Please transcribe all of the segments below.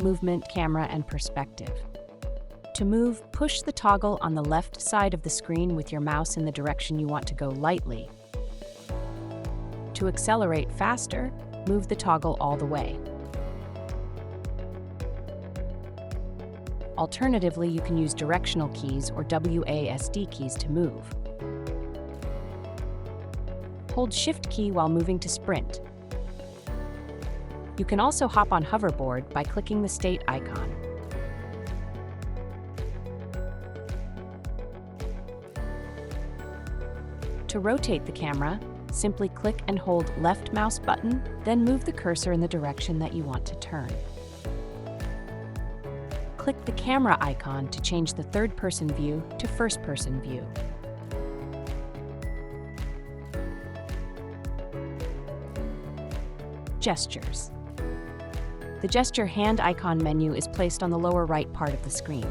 movement, camera, and perspective. To move, push the toggle on the left side of the screen with your mouse in the direction you want to go lightly. To accelerate faster, move the toggle all the way. Alternatively, you can use directional keys or WASD keys to move. Hold Shift key while moving to sprint. You can also hop on hoverboard by clicking the state icon. To rotate the camera, simply click and hold left mouse button, then move the cursor in the direction that you want to turn. Click the camera icon to change the third-person view to first-person view. Gestures. The gesture hand icon menu is placed on the lower right part of the screen.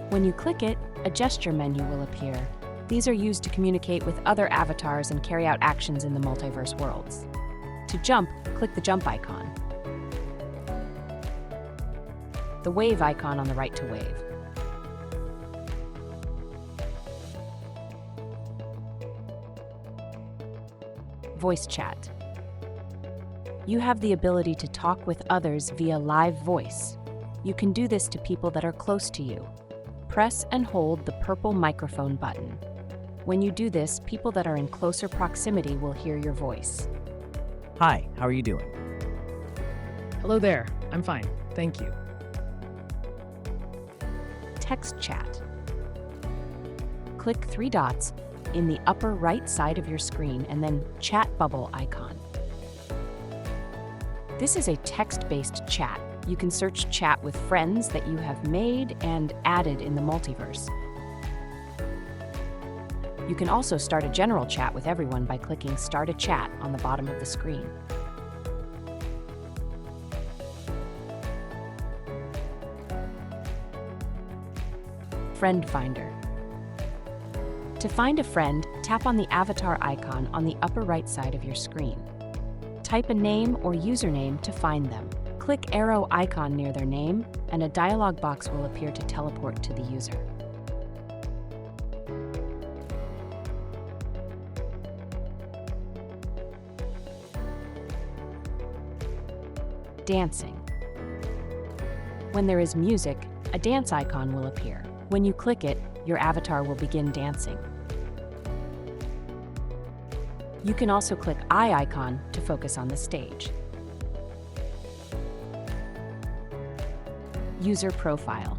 When you click it, a gesture menu will appear. These are used to communicate with other avatars and carry out actions in the multiverse worlds. To jump, click the jump icon. The wave icon on the right to wave. Voice chat. You have the ability to talk with others via live voice. You can do this to people that are close to you. Press and hold the purple microphone button. When you do this, people that are in closer proximity will hear your voice. Hi, how are you doing? Hello there, I'm fine, thank you. Text chat. Click three dots in the upper right side of your screen and then chat bubble icon. This is a text-based chat. You can search chat with friends that you have made and added in the multiverse. You can also start a general chat with everyone by clicking Start a Chat on the bottom of the screen. Friend Finder. To find a friend, tap on the avatar icon on the upper right side of your screen. Type a name or username to find them. Click arrow icon near their name, and a dialog box will appear to teleport to the user. Dancing. When there is music, a dance icon will appear. When you click it, your avatar will begin dancing. You can also click eye icon to focus on the stage. User profile.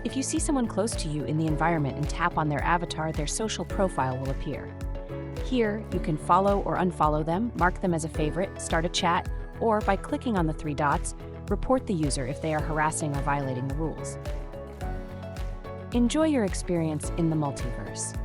If you see someone close to you in the environment and tap on their avatar, their social profile will appear. Here, you can follow or unfollow them, mark them as a favorite, start a chat, or by clicking on the three dots, report the user if they are harassing or violating the rules. Enjoy your experience in the multiverse.